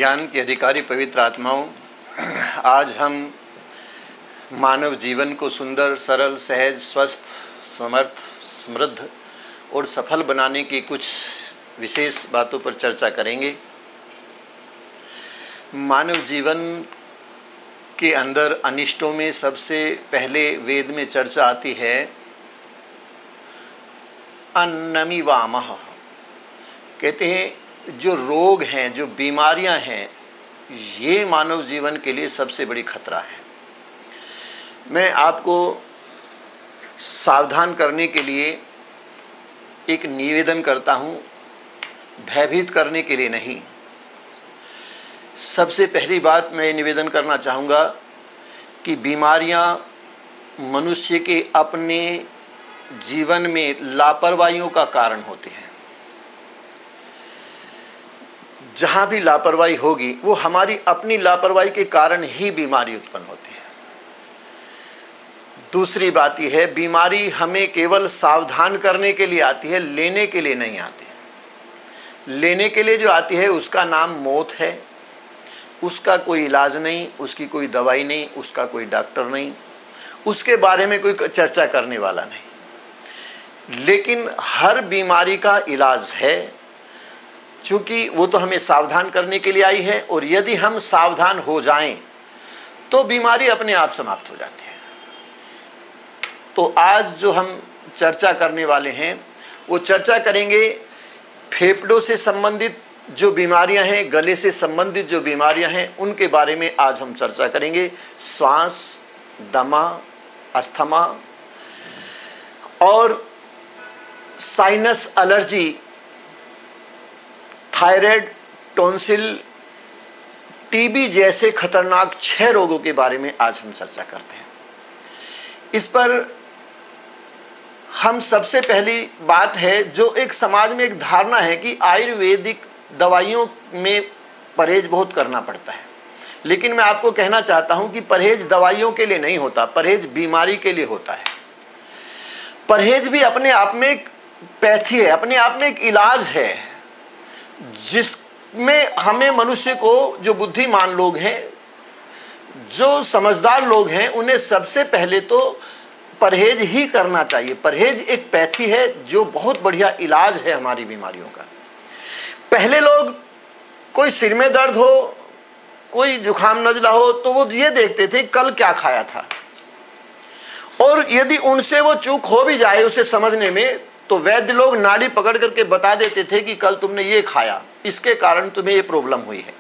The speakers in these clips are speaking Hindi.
ज्ञान के अधिकारी पवित्र आत्माओं, आज हम मानव जीवन को सुंदर, सरल, सहज, स्वस्थ, समर्थ, समृद्ध और सफल बनाने की कुछ विशेष बातों पर चर्चा करेंगे। मानव जीवन के अंदर अनिष्टों में सबसे पहले वेद में चर्चा आती है अन्नमिवामः। कहते हैं जो रोग हैं, जो बीमारियां हैं, ये मानव जीवन के लिए सबसे बड़ी खतरा है। मैं आपको सावधान करने के लिए एक निवेदन करता हूं, भयभीत करने के लिए नहीं। सबसे पहली बात मैं निवेदन करना चाहूँगा कि बीमारियां मनुष्य के अपने जीवन में लापरवाहियों का कारण होती हैं। जहाँ भी लापरवाही होगी वो हमारी अपनी लापरवाही के कारण ही बीमारी उत्पन्न होती है। दूसरी बात यह है, बीमारी हमें केवल सावधान करने के लिए आती है, लेने के लिए नहीं आती है। लेने के लिए जो आती है उसका नाम मौत है। उसका कोई इलाज नहीं, उसकी कोई दवाई नहीं, उसका कोई डॉक्टर नहीं, उसके बारे में कोई चर्चा करने वाला नहीं। लेकिन हर बीमारी का इलाज है, चूँकि वो तो हमें सावधान करने के लिए आई है, और यदि हम सावधान हो जाएं तो बीमारी अपने आप समाप्त हो जाती है। तो आज जो हम चर्चा करने वाले हैं वो चर्चा करेंगे फेफड़ों से संबंधित जो बीमारियां हैं, गले से संबंधित जो बीमारियां हैं, उनके बारे में आज हम चर्चा करेंगे। श्वास, दमा, अस्थमा और sinus allergy, thyroid, tonsil, TB जैसे खतरनाक 6 रोगों के बारे में आज हम चर्चा करते हैं। इस पर हम सबसे पहली बात है, जो एक समाज में एक धारणा है कि आयुर्वेदिक दवाइयों में परहेज बहुत करना पड़ता है। लेकिन मैं आपको कहना चाहता हूं कि परहेज दवाइयों के लिए नहीं होता, परहेज बीमारी के लिए होता है। परहेज भी अपने आप में एक पैथी है, अपने आप में एक इलाज है, जिसमें हमें मनुष्य को, जो बुद्धिमान लोग हैं, जो समझदार लोग हैं, उन्हें सबसे पहले तो परहेज ही करना चाहिए। परहेज एक पैथी है जो बहुत बढ़िया इलाज है हमारी बीमारियों का। पहले लोग, कोई सिर में दर्द हो, कोई जुखाम नजला हो, तो वो ये देखते थे कल क्या खाया था, और यदि उनसे वो चूक हो भी जाए उसे समझने में, तो वैद्य लोग नाड़ी पकड़ करके बता देते थे कि कल तुमने ये खाया, इसके कारण तुम्हें ये प्रॉब्लम हुई है।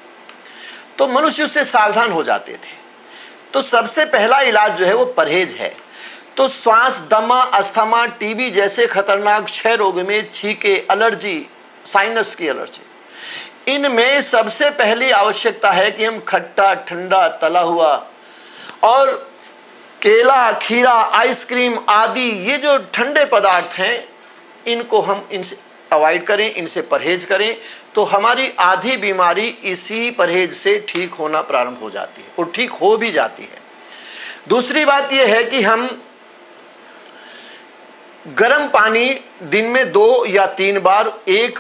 तो मनुष्य उससे सावधान हो जाते थे। तो सबसे पहला इलाज जो है वो परहेज है। तो श्वास, दमा, अस्थमा, टीबी जैसे खतरनाक 6 रोगों में छींके, एलर्जी, साइनस की एलर्जी, इनमें सबसे पहली आवश्यकता है कि हम खट्टा, ठंडा, तला हुआ और केला, खीरा, आइसक्रीम आदि ये जो ठंडे पदार्थ हैं, इनको हम इनसे अवॉइड करें, इनसे परहेज करें, तो हमारी आधी बीमारी इसी परहेज से ठीक होना प्रारंभ हो जाती है, और ठीक हो भी जाती है। दूसरी बात यह है कि हम गर्म पानी दिन में 2 या 3 बार, 1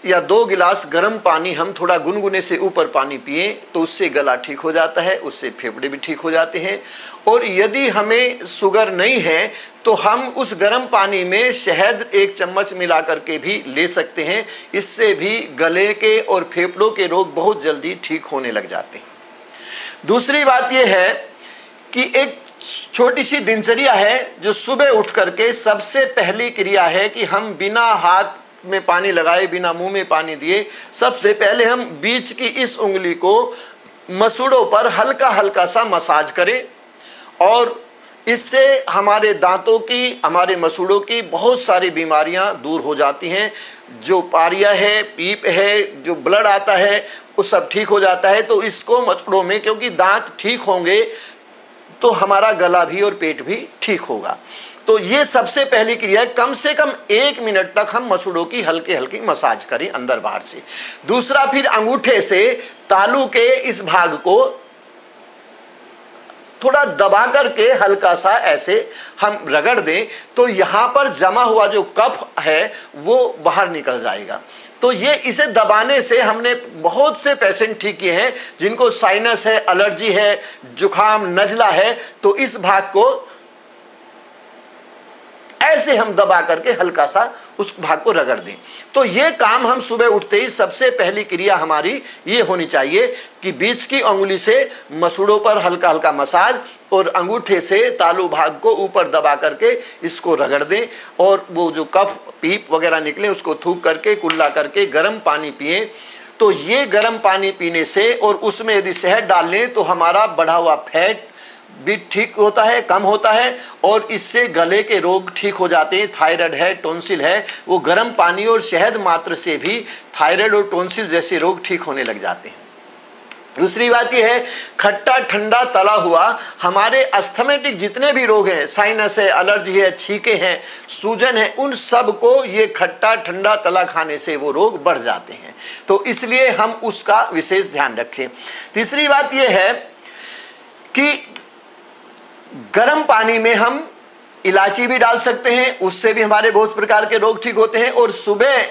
या 2 गिलास गर्म पानी हम थोड़ा गुनगुने से ऊपर पानी पिए, तो उससे गला ठीक हो जाता है, उससे फेफड़े भी ठीक हो जाते हैं। और यदि हमें शुगर नहीं है तो हम उस गर्म पानी में शहद 1 चम्मच मिला करके भी ले सकते हैं। इससे भी गले के और फेफड़ों के रोग बहुत जल्दी ठीक होने लग जाते हैं। दूसरी बात यह है कि एक छोटी सी दिनचर्या है, जो सुबह उठ करके सबसे पहली क्रिया है कि हम बिना हाथ में पानी लगाए, बिना मुंह में पानी दिए, सबसे पहले हम बीच की इस उंगली को मसूड़ों पर हल्का हल्का सा मसाज करें, और इससे हमारे दांतों की, हमारे मसूड़ों की बहुत सारी बीमारियां दूर हो जाती हैं। जो पारिया है, पीप है, जो ब्लड आता है, वो सब ठीक हो जाता है। तो इसको मसूड़ों में, क्योंकि दांत ठीक होंगे तो हमारा गला भी और पेट भी ठीक होगा। तो ये सबसे पहली क्रिया है। कम से कम 1 मिनट तक हम मसूड़ों की हल्की हल्की मसाज करें अंदर बाहर से। दूसरा, फिर अंगूठे से तालू के इस भाग को थोड़ा दबा करके हल्का सा ऐसे हम रगड़ दें तो यहाँ पर जमा हुआ जो कफ है वो बाहर निकल जाएगा। तो ये इसे दबाने से हमने बहुत से पेशेंट ठीक किए हैं जिनको साइनस है, एलर्जी है, जुखाम, नजला है, तो इस भाग को ऐसे हम दबा करके हल्का सा उस भाग को रगड़ दें। तो ये काम हम सुबह उठते ही सबसे पहली क्रिया हमारी ये होनी चाहिए कि बीच की अंगुली से मसूड़ों पर हल्का हल्का मसाज और अंगूठे से तालू भाग को ऊपर दबा करके इसको रगड़ दें और वो जो कफ पीप वगैरह निकले उसको थूक करके कुल्ला करके गर्म पानी पिए। तो ये गर्म पानी पीने से और उसमें यदि शहद डाल लें तो हमारा बढ़ा हुआ फैट भी ठीक होता है, कम होता है और इससे गले के रोग ठीक हो जाते हैं। थायराइड है, टॉन्सिल है, वो गर्म पानी और शहद मात्र से भी थायराइड और टॉन्सिल जैसे रोग ठीक होने लग जाते हैं। दूसरी बात यह है, खट्टा ठंडा तला हुआ हमारे अस्थमेटिक जितने भी रोग हैं, साइनस है, एलर्जी है, छींके हैं, सूजन है, उन सब को ये खट्टा ठंडा तला खाने से वो रोग बढ़ जाते हैं। तो इसलिए हम उसका विशेष ध्यान रखें। तीसरी बात यह है कि गर्म पानी में हम इलायची भी डाल सकते हैं, उससे भी हमारे बहुत प्रकार के रोग ठीक होते हैं। और सुबह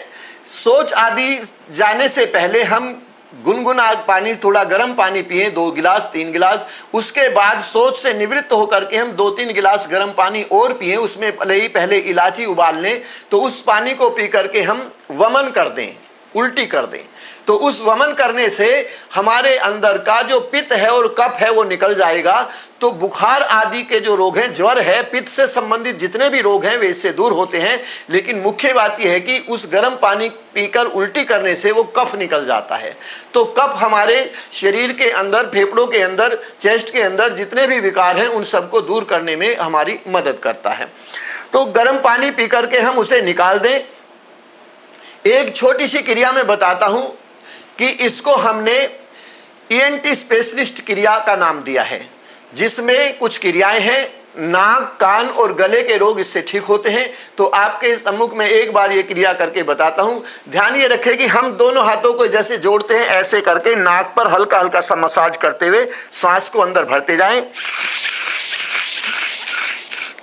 शौच आदि जाने से पहले हम गुनगुना पानी, थोड़ा गर्म पानी पिए, 2 गिलास 3 गिलास। उसके बाद शौच से निवृत्त होकर के हम 2-3 गिलास गर्म पानी और पिए, उसमें पहले इलायची उबाल लें। तो उस पानी को पी करके हम वमन कर दें, उल्टी कर दें। तो उस वमन करने से हमारे अंदर का जो पित्त है और कफ है वो निकल जाएगा। तो बुखार आदि के जो रोग हैं, ज्वर है, पित्त से संबंधित जितने भी रोग हैं वे इससे दूर होते हैं। लेकिन मुख्य बात यह है कि उस गर्म पानी पीकर उल्टी करने से वो कफ निकल जाता है। तो कफ हमारे शरीर के अंदर, फेफड़ों के अंदर, चेस्ट के अंदर जितने भी विकार हैं उन सबको दूर करने में हमारी मदद करता है। तो गर्म पानी पी करके हम उसे निकाल दें। एक छोटी सी क्रिया मैं बताता हूं कि इसको हमने ENT स्पेशलिस्ट क्रिया का नाम दिया है, जिसमें कुछ क्रियाएं हैं। नाक, कान और गले के रोग इससे ठीक होते हैं। तो आपके सम्मुख में एक बार ये क्रिया करके बताता हूं। ध्यान ये रखें कि हम दोनों हाथों को जैसे जोड़ते हैं ऐसे करके नाक पर हल्का हल्का सा मसाज करते हुए सांस को अंदर भरते जाएं।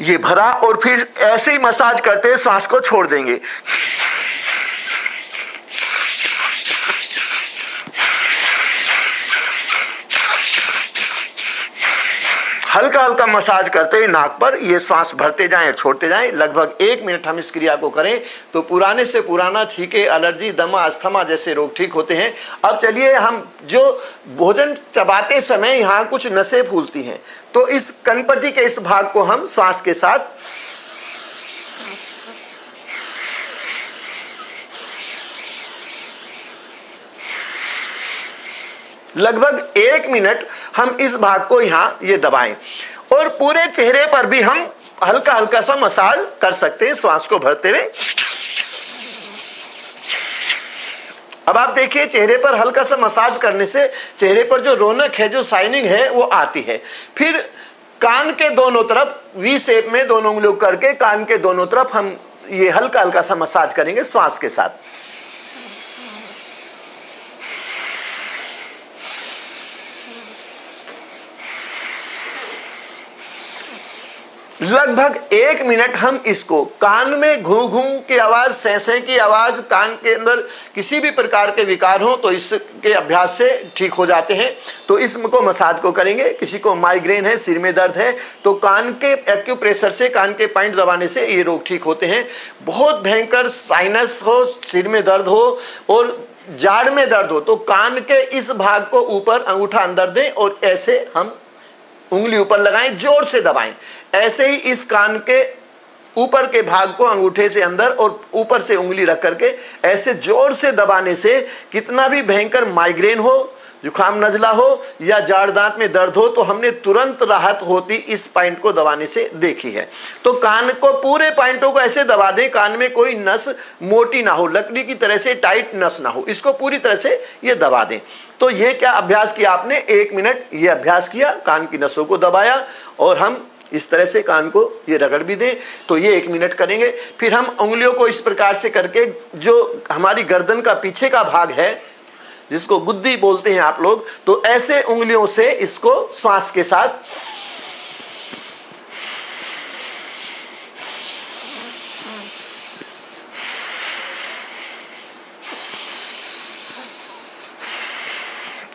ये भरा और फिर ऐसे ही मसाज करते हुए सांस को छोड़ देंगे। हल्का हल्का मसाज करते हुए नाक पर ये सांस भरते जाएं और छोड़ते जाएं। लगभग 1 मिनट हम इस क्रिया को करें तो पुराने से पुराना छींके, एलर्जी, दमा, अस्थमा जैसे रोग ठीक होते हैं। अब चलिए, हम जो भोजन चबाते समय यहाँ कुछ नसें फूलती हैं, तो इस कनपट्टी के इस भाग को हम सांस के साथ लगभग 1 मिनट हम इस भाग को यहाँ ये दबाएं और पूरे चेहरे पर भी हम हल्का हल्का सा मसाज कर सकते हैं श्वास को भरते हुए। अब आप देखिए, चेहरे पर हल्का सा मसाज करने से चेहरे पर जो रौनक है, जो शाइनिंग है वो आती है। फिर कान के दोनों तरफ वी शेप में दोनों उंगलियों करके कान के दोनों तरफ हम ये हल्का हल्का सा मसाज करेंगे श्वास के साथ। लगभग 1 मिनट हम इसको कान में घू घू की आवाज, सैं की आवाज, कान के अंदर किसी भी प्रकार के विकार हो तो इसके अभ्यास से ठीक हो जाते हैं। तो इसको मसाज को करेंगे। किसी को माइग्रेन है, सिर में दर्द है, तो कान के एक्यूप्रेशर से, कान के पॉइंट दबाने से ये रोग ठीक होते हैं। बहुत भयंकर साइनस हो, सिर में दर्द हो और जाड़ में दर्द हो तो कान के इस भाग को ऊपर अंगूठा अंदर दें और ऐसे हम उंगली ऊपर लगाएं, जोर से दबाएं। ऐसे ही इस कान के ऊपर के भाग को अंगूठे से अंदर और ऊपर से उंगली रख करके ऐसे जोर से दबाने से कितना भी भयंकर माइग्रेन हो, जुखाम नजला हो या जाड़ दांत में दर्द हो तो हमने तुरंत राहत होती इस पॉइंट को दबाने से देखी है। तो कान को पूरे पॉइंटों को ऐसे दबा दें, कान में कोई नस मोटी ना हो, लकड़ी की तरह से टाइट नस ना हो, इसको पूरी तरह से ये दबा दें। तो ये क्या अभ्यास किया आपने, 1 मिनट ये अभ्यास किया, कान की नसों को दबाया और हम इस तरह से कान को ये रगड़ भी दें। तो ये 1 मिनट करेंगे। फिर हम उंगलियों को इस प्रकार से करके जो हमारी गर्दन का पीछे का भाग है जिसको गुद्दी बोलते हैं आप लोग, तो ऐसे उंगलियों से इसको श्वास के साथ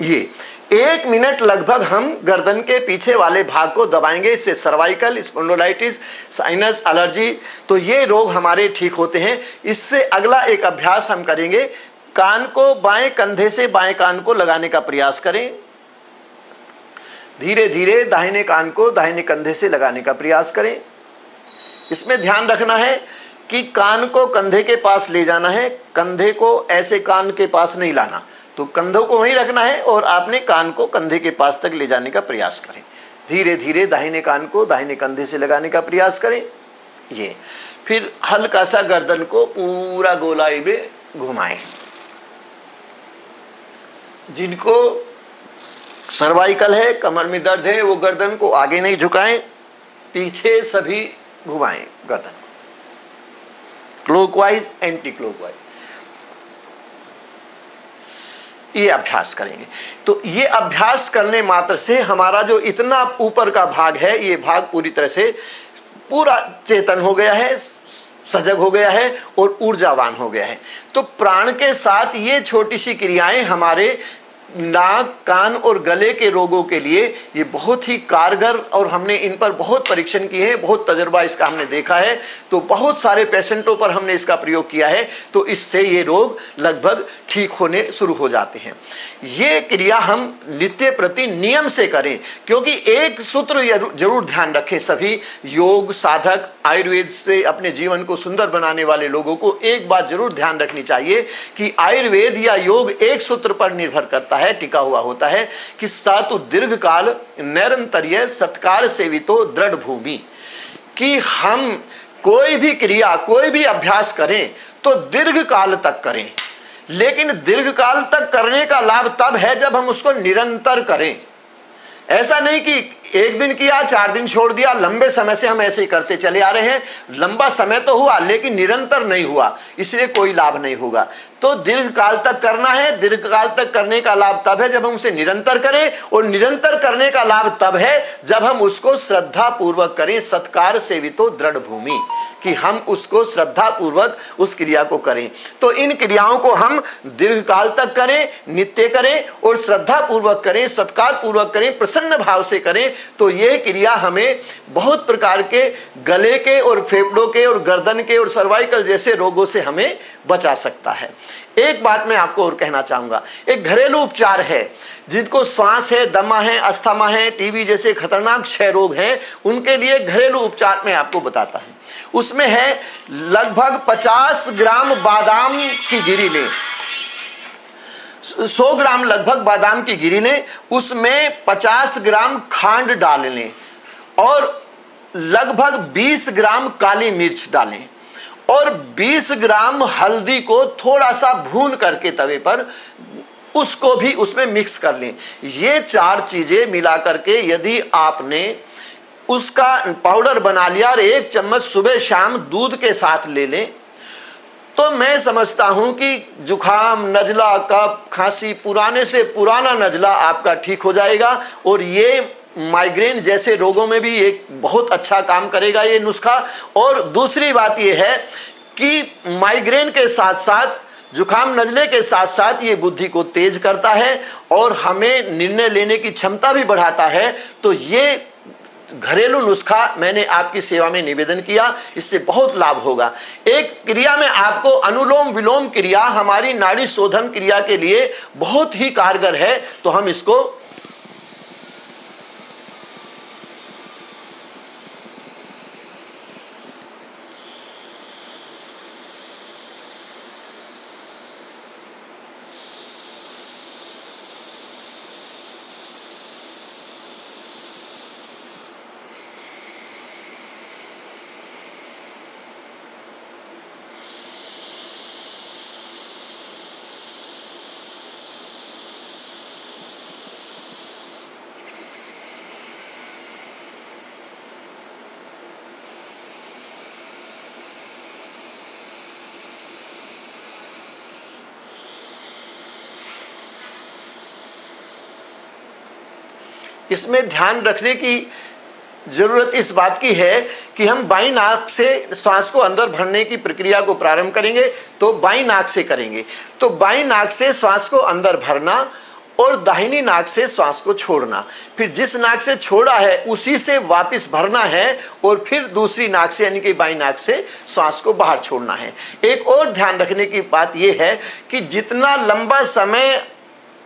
ये 1 मिनट लगभग हम गर्दन के पीछे वाले भाग को दबाएंगे। इससे सर्वाइकल स्पॉन्डिलोलाइटिस, साइनस, एलर्जी, तो ये रोग हमारे ठीक होते हैं। इससे अगला एक अभ्यास हम करेंगे, कान को बाएं कंधे से बाएं कान को लगाने का प्रयास करें। धीरे धीरे दाहिने कान को दाहिने कंधे से लगाने का प्रयास करें। इसमें ध्यान रखना है कि कान को कंधे के पास ले जाना है, कंधे को ऐसे कान के पास नहीं लाना। तो कंधों को वहीं रखना है और आपने कान को कंधे के पास तक ले जाने का प्रयास करें। धीरे धीरे दाहिने कान को दाहिने कंधे से लगाने का प्रयास करें। ये फिर हल्का सा गर्दन को पूरा गोलाई में घुमाएं। जिनको सर्वाइकल है, कमर में दर्द है, वो गर्दन को आगे नहीं झुकाएं, पीछे सभी घुमाएं गर्दन, क्लॉकवाइज, एंटी क्लॉकवाइज। ये अभ्यास करेंगे। तो ये अभ्यास करने मात्र से हमारा जो इतना ऊपर का भाग है, ये भाग पूरी तरह से पूरा चेतन हो गया है, सजग हो गया है और ऊर्जावान हो गया है। तो प्राण के साथ ये छोटी सी क्रियाएं हमारे नाक, कान और गले के रोगों के लिए ये बहुत ही कारगर, और हमने इन पर बहुत परीक्षण किए हैं, बहुत तजुर्बा इसका हमने देखा है। तो बहुत सारे पेशेंटों पर हमने इसका प्रयोग किया है, तो इससे ये रोग लगभग ठीक होने शुरू हो जाते हैं। ये क्रिया हम नित्य प्रति नियम से करें, क्योंकि एक सूत्र जरूर ध्यान रखें। सभी योग साधक, आयुर्वेद से अपने जीवन को सुंदर बनाने वाले लोगों को एक बात जरूर ध्यान रखनी चाहिए कि आयुर्वेद या योग एक सूत्र पर निर्भर करता है, टिका हुआ होता है कि सातु दीर्घ काल निरंतर्य सत्कार सेवितो दृढ़ भूमि। कि हम कोई भी क्रिया, कोई भी अभ्यास करें तो दीर्घ काल तक करें, लेकिन दीर्घ काल तक करने का लाभ तब है जब हम उसको निरंतर करें। ऐसा नहीं कि एक दिन किया, 4 दिन छोड़ दिया, लंबे समय से हम ऐसे ही करते चले आ रहे हैं। लंबा समय तो हुआ लेकिन निरंतर नहीं हुआ, इसलिए कोई लाभ नहीं होगा। तो दीर्घ काल तक करना है। दीर्घ काल तक करने का लाभ तब है जब हम उसे निरंतर करें, और निरंतर करने का लाभ तब है जब हम उसको श्रद्धा पूर्वक करें। सत्कार सेवितो दृढ़ भूमि, कि हम उसको श्रद्धा पूर्वक उस क्रिया को करें। तो इन क्रियाओं को हम दीर्घ काल तक करें, नित्य करें और श्रद्धा पूर्वक करें, सत्कार पूर्वक करें, प्रसन्न भाव से करें। तो यह क्रिया हमें बहुत प्रकार के गले के और फेफड़ों के और गर्दन के और सर्वाइकल जैसे रोगों से हमें बचा सकता है। एक बात मैं आपको और कहना चाहूंगा, एक घरेलू उपचार है। जिनको श्वास है, दमा है, अस्थमा है, टीबी जैसे खतरनाक क्षय रोग हैं, उनके लिए घरेलू उपचार मैं आपको बताता हूं। उसमें है लगभग 50 ग्राम बादाम की गिरी लें, 100 ग्राम लगभग बादाम की गिरी लें, उसमें 50 ग्राम खांड डाल लें और लगभग 20 ग्राम काली मिर्च डालें और 20 ग्राम हल्दी को थोड़ा सा भून करके तवे पर उसको भी उसमें मिक्स कर लें। ये 4 चीजें मिला करके यदि आपने उसका पाउडर बना लिया और 1 चम्मच सुबह शाम दूध के साथ ले लें, तो मैं समझता हूं कि जुखाम, नजला, कफ, खांसी, पुराने से पुराना नजला आपका ठीक हो जाएगा। और ये माइग्रेन जैसे रोगों में भी एक बहुत अच्छा काम करेगा ये नुस्खा। और दूसरी बात ये है कि माइग्रेन के साथ साथ, जुखाम, नजले के साथ साथ ये बुद्धि को तेज करता है और हमें निर्णय लेने की क्षमता भी बढ़ाता है। तो ये घरेलू नुस्खा मैंने आपकी सेवा में निवेदन किया, इससे बहुत लाभ होगा। एक क्रिया में आपको अनुलोम विलोम क्रिया हमारी नाड़ी शोधन क्रिया के लिए बहुत ही कारगर है, तो हम इसको इसमें ध्यान रखने की जरूरत इस बात की है कि हम बाईं नाक से श्वास को अंदर भरने की प्रक्रिया को प्रारंभ करेंगे, तो बाईं नाक से करेंगे। तो बाईं नाक से श्वास को अंदर भरना और दाहिनी नाक से श्वास को छोड़ना, फिर जिस नाक से छोड़ा है उसी से वापस भरना है और फिर दूसरी नाक से यानी कि बाईं नाक से श्वास को बाहर छोड़ना है। एक और ध्यान रखने की बात यह है कि जितना लंबा समय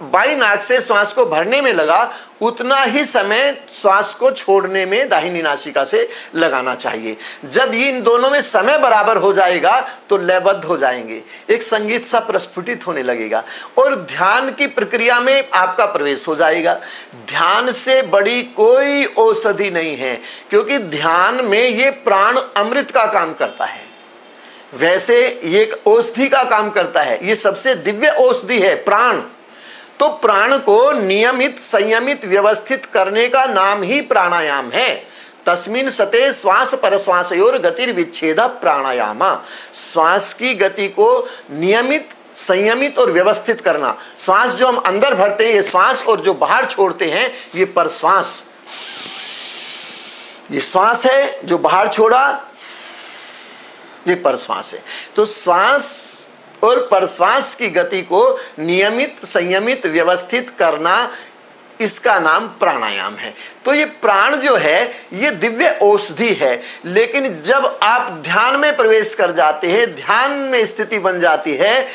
बाईं नाक से श्वास को भरने में लगा उतना ही समय श्वास को छोड़ने में दाहिनी नासिका से लगाना चाहिए। जब इन दोनों में समय बराबर हो जाएगा तो लयबद्ध हो जाएंगे, एक संगीत सा प्रस्फुटित होने लगेगा और ध्यान की प्रक्रिया में आपका प्रवेश हो जाएगा। ध्यान से बड़ी कोई औषधि नहीं है, क्योंकि ध्यान में ये प्राण अमृत का काम करता है, वैसे ये एक औषधि का काम करता है। ये सबसे दिव्य औषधि है प्राण। तो प्राण को नियमित, संयमित, व्यवस्थित करने का नाम ही प्राणायाम है। तस्मिन् सते श्वास परश्वासयोर गतिर्विच्छेद प्राणायाम। श्वास की गति को नियमित, संयमित और व्यवस्थित करना। श्वास जो हम अंदर भरते हैं ये श्वास, और जो बाहर छोड़ते हैं ये परश्वास। ये श्वास है, जो बाहर छोड़ा ये परश्वास है। तो श्वास और परश्वास की गति को नियमित, संयमित, व्यवस्थित करना, इसका नाम प्राणायाम है। तो ये प्राण जो है ये दिव्य औषधि है। लेकिन जब आप ध्यान में प्रवेश कर जाते हैं, ध्यान में स्थिति बन जाती है,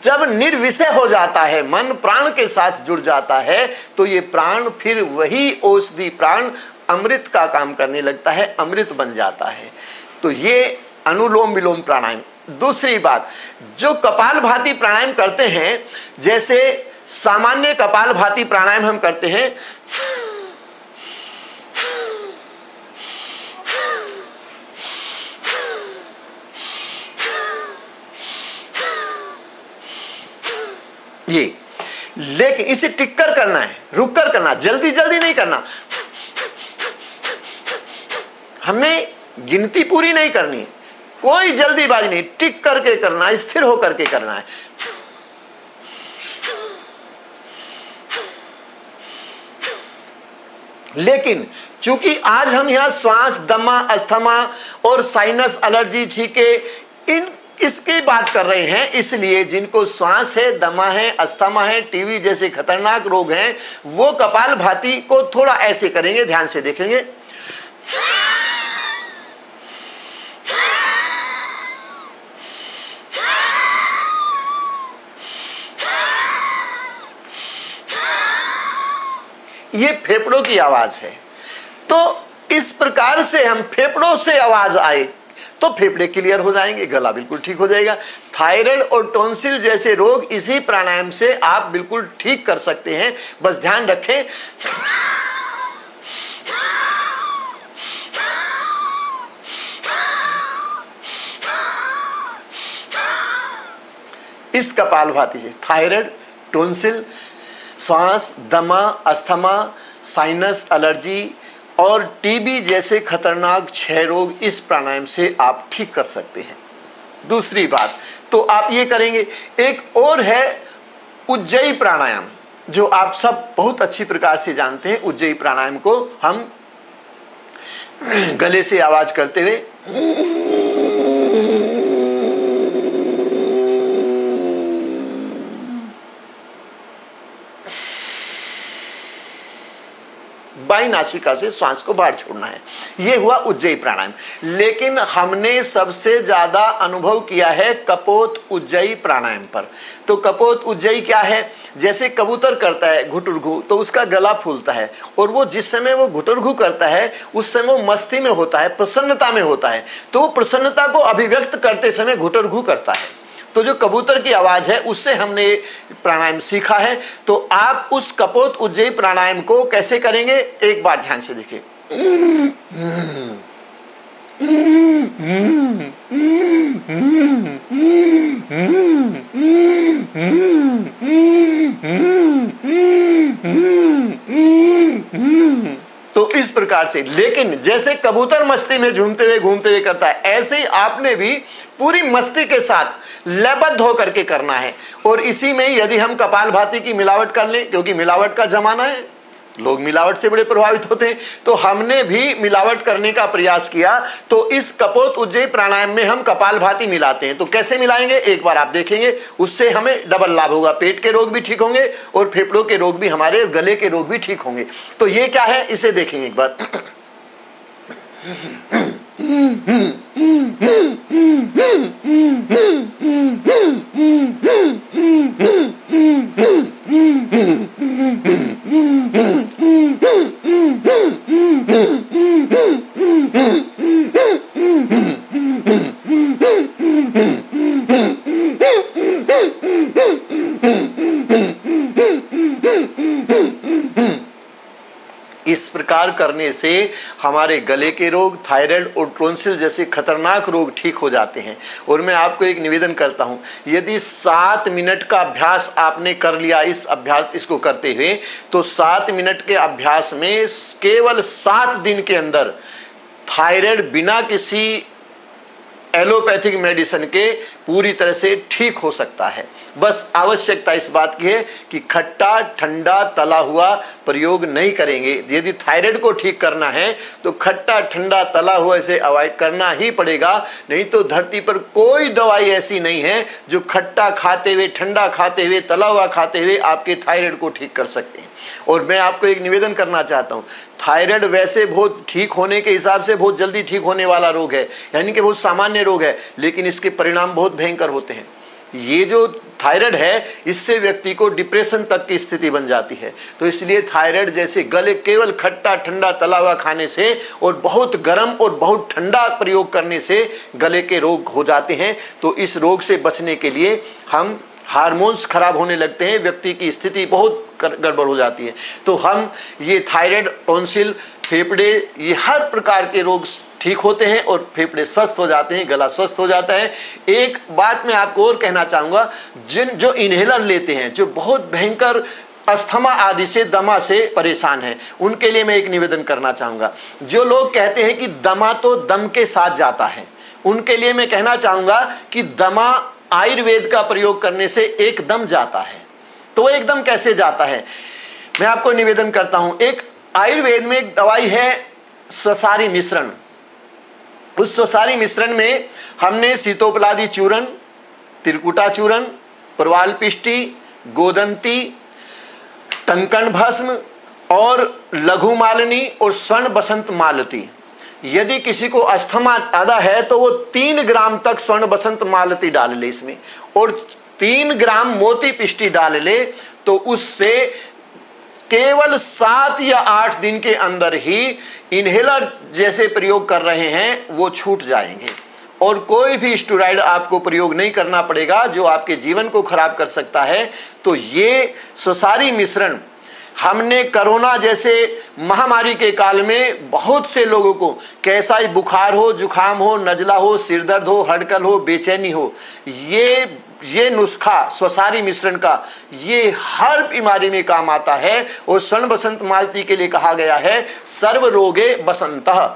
जब निर्विषय हो जाता है, मन प्राण के साथ जुड़ जाता है, तो ये प्राण फिर वही औषधि प्राण अमृत का काम करने लगता है, अमृत बन जाता है। तो ये अनुलोम विलोम प्राणायाम। दूसरी बात, जो कपालभाति प्राणायाम करते हैं, जैसे सामान्य कपालभाति प्राणायाम हम करते हैं, ये, लेकिन इसे टिक कर करना है, रुक कर करना, जल्दी जल्दी नहीं करना। हमें गिनती पूरी नहीं करनी, कोई जल्दीबाजी नहीं, टिक करके करना, स्थिर होकर के करना है। लेकिन चूंकि आज हम यहां श्वास, दमा, अस्थमा और साइनस, एलर्जी, छींके, इसकी बात कर रहे हैं, इसलिए जिनको श्वास है, दमा है, अस्थमा है, टीबी जैसे खतरनाक रोग हैं, वो कपालभाति को थोड़ा ऐसे करेंगे, ध्यान से देखेंगे। ये फेफड़ों की आवाज है। तो इस प्रकार से हम फेफड़ों से आवाज आए तो फेफड़े क्लियर हो जाएंगे, गला बिल्कुल ठीक हो जाएगा। थायराइड और टॉन्सिल जैसे रोग इसी प्राणायाम से आप बिल्कुल ठीक कर सकते हैं। बस ध्यान रखें, इस कपालभाति से थायराइड, टॉन्सिल, श्वास, दमा, अस्थमा, साइनस, एलर्जी और टीबी जैसे खतरनाक 6 रोग इस प्राणायाम से आप ठीक कर सकते हैं। दूसरी बात, तो आप ये करेंगे। एक और है उज्जयी प्राणायाम, जो आप सब बहुत अच्छी प्रकार से जानते हैं। उज्जयी प्राणायाम को हम गले से आवाज करते हुए बाईं नासिका से श्वास को बाहर छोड़ना है। यह हुआ उज्जयी प्राणायाम। लेकिन हमने सबसे ज्यादा अनुभव किया है कपोत उज्जयी प्राणायाम पर। तो कपोत उज्जयी क्या है? जैसे कबूतर करता है घुटुरघु, तो उसका गला फूलता है, और वो जिस समय वो घुटुरघु करता है उस समय वो मस्ती में होता है, प्रसन्नता में होता है। तो वो प्रसन्नता को अभिव्यक्त करते समय घुटुरघु करता है। तो जो कबूतर की आवाज है उससे हमने प्राणायाम सीखा है। तो आप उस कपोत उज्जयी प्राणायाम को कैसे करेंगे, एक बार ध्यान से देखिए। तो इस प्रकार से, लेकिन जैसे कबूतर मस्ती में झूमते हुए घूमते हुए करता है, ऐसे ही आपने भी पूरी मस्ती के साथ लयबद्ध होकर के करना है। और इसी में यदि हम कपालभाति की मिलावट कर लें, क्योंकि मिलावट का जमाना है, लोग मिलावट से बड़े प्रभावित होते हैं, तो हमने भी मिलावट करने का प्रयास किया। तो इस कपोत उज्जयी प्राणायाम में हम कपालभाति मिलाते हैं। तो कैसे मिलाएंगे एक बार आप देखेंगे, उससे हमें डबल लाभ होगा। पेट के रोग भी ठीक होंगे और फेफड़ों के रोग भी, हमारे गले के रोग भी ठीक होंगे। तो ये क्या है, इसे देखेंगे एक बार। इस प्रकार करने से हमारे गले के रोग, थायराइड और टॉन्सिल जैसे खतरनाक रोग ठीक हो जाते हैं। और मैं आपको एक निवेदन करता हूं, यदि 7 मिनट का अभ्यास आपने कर लिया इसको करते हुए, तो 7 मिनट के अभ्यास में केवल 7 दिन के अंदर थायराइड बिना किसी एलोपैथिक मेडिसिन के पूरी तरह से ठीक हो सकता है। बस आवश्यकता इस बात की है कि खट्टा ठंडा तला हुआ प्रयोग नहीं करेंगे। यदि थायराइड को ठीक करना है तो खट्टा ठंडा तला हुआ इसे अवॉइड करना ही पड़ेगा। नहीं तो धरती पर कोई दवाई ऐसी नहीं है जो खट्टा खाते हुए, ठंडा खाते हुए, तला हुआ खाते हुए आपके थायराइड को ठीक कर सकते हैं। और मैं आपको एक निवेदन करना चाहता हूं, थायराइड वैसे बहुत ठीक होने के हिसाब से बहुत जल्दी ठीक होने वाला रोग है, यानी कि बहुत सामान्य रोग है, लेकिन इसके परिणाम बहुत भयंकर होते हैं। ये जो थायराइड है, इससे व्यक्ति को डिप्रेशन तक की स्थिति बन जाती है। तो इसलिए थायराइड जैसे गले केवल खट्टा ठंडा तला हुआ खाने से और बहुत गर्म और बहुत ठंडा प्रयोग करने से गले के रोग हो जाते हैं। तो इस रोग से बचने के लिए हम हार्मोन्स खराब होने लगते हैं, व्यक्ति की स्थिति बहुत गड़बड़ हो जाती है। तो हम ये थायराइड, टॉन्सिल, फेफड़े, ये हर प्रकार के रोग ठीक होते हैं और फेफड़े स्वस्थ हो जाते हैं, गला स्वस्थ हो जाता है। एक बात मैं आपको और कहना चाहूँगा, जो इन्हेलर लेते हैं, जो बहुत भयंकर अस्थमा आदि से, दमा से परेशान हैं, उनके लिए मैं एक निवेदन करना चाहूँगा। जो लोग कहते हैं कि दमा तो दम के साथ जाता है, उनके लिए मैं कहना चाहूँगा कि दमा आयुर्वेद का प्रयोग करने से एकदम जाता है। तो एकदम कैसे जाता है, मैं आपको निवेदन करता हूं। एक आयुर्वेद में एक दवाई है स्वसारी मिश्रण। उस स्वसारी मिश्रण में हमने सीतोपलादी चूर्ण, तिलकुटा चूर्ण, प्रवाल पिष्टी, गोदंती, टंकण भस्म और लघु मालिनी और स्वर्ण बसंत मालती। यदि किसी को अस्थमा ज्यादा है तो वो 3 ग्राम तक स्वर्ण बसंत मालती डाल ले इसमें, और 3 ग्राम मोती पिष्टी डाल ले, तो उससे केवल 7 या 8 दिन के अंदर ही इन्हेलर जैसे प्रयोग कर रहे हैं वो छूट जाएंगे। और कोई भी स्टेरॉइड आपको प्रयोग नहीं करना पड़ेगा जो आपके जीवन को खराब कर सकता है। तो ये स्वसारी मिश्रण हमने कोरोना जैसे महामारी के काल में बहुत से लोगों को, कैसा ही बुखार हो, जुखाम हो, नजला हो, सिरदर्द हो, हड़कल हो, बेचैनी हो, ये नुस्खा स्वसारी मिश्रण का ये हर बीमारी में काम आता है। और स्वर्ण बसंत मालती के लिए कहा गया है सर्व रोगे बसंतः,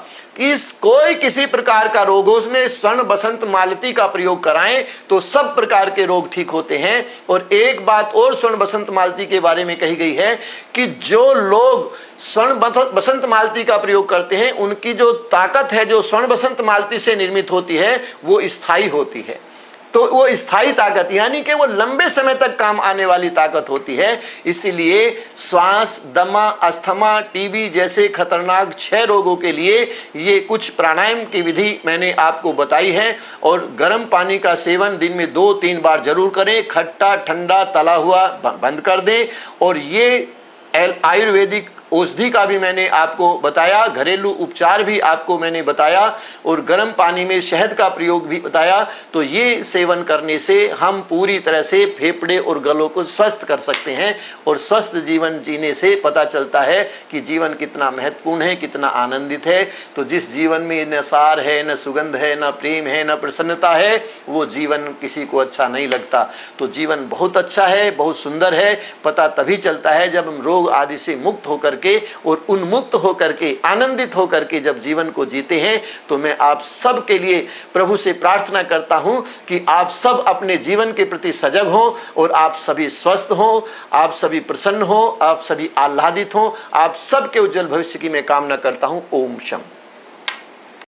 कोई किसी प्रकार का रोग हो उसमें स्वर्ण बसंत मालती का प्रयोग कराएं तो सब प्रकार के रोग ठीक होते हैं। और एक बात और स्वर्ण बसंत मालती के बारे में कही गई है कि जो लोग स्वर्ण बसंत मालती का प्रयोग करते हैं उनकी जो ताकत है, जो स्वर्ण बसंत मालती से निर्मित होती है, वो स्थायी होती है। तो वो स्थायी ताकत यानी कि वो लंबे समय तक काम आने वाली ताकत होती है। इसीलिए श्वास, दमा, अस्थमा, टीबी जैसे खतरनाक 6 रोगों के लिए ये कुछ प्राणायाम की विधि मैंने आपको बताई है। और गर्म पानी का सेवन दिन में 2-3 बार जरूर करें, खट्टा ठंडा तला हुआ बंद कर दें। और ये आयुर्वेदिक औषधि का भी मैंने आपको बताया, घरेलू उपचार भी आपको मैंने बताया, और गर्म पानी में शहद का प्रयोग भी बताया। तो ये सेवन करने से हम पूरी तरह से फेफड़े और गलों को स्वस्थ कर सकते हैं। और स्वस्थ जीवन जीने से पता चलता है कि जीवन कितना महत्वपूर्ण है, कितना आनंदित है। तो जिस जीवन में न सार है, न सुगंध है, न प्रेम है, न प्रसन्नता है, वो जीवन किसी को अच्छा नहीं लगता। तो जीवन बहुत अच्छा है, बहुत सुंदर है। पता तभी चलता है जब हम रोग आदि से मुक्त होकर करके और उन्मुक्त होकर के, आनंदित होकर के जब जीवन को जीते हैं, तो मैं आप सब के लिए प्रभु से प्रार्थना करता हूं कि आप सब अपने जीवन के प्रति सजग हो और आप सभी स्वस्थ हो, आप सभी प्रसन्न हो, आप सभी आह्लादित हो। आप सबके उज्जवल भविष्य की मैं कामना करता हूं। ओम शम।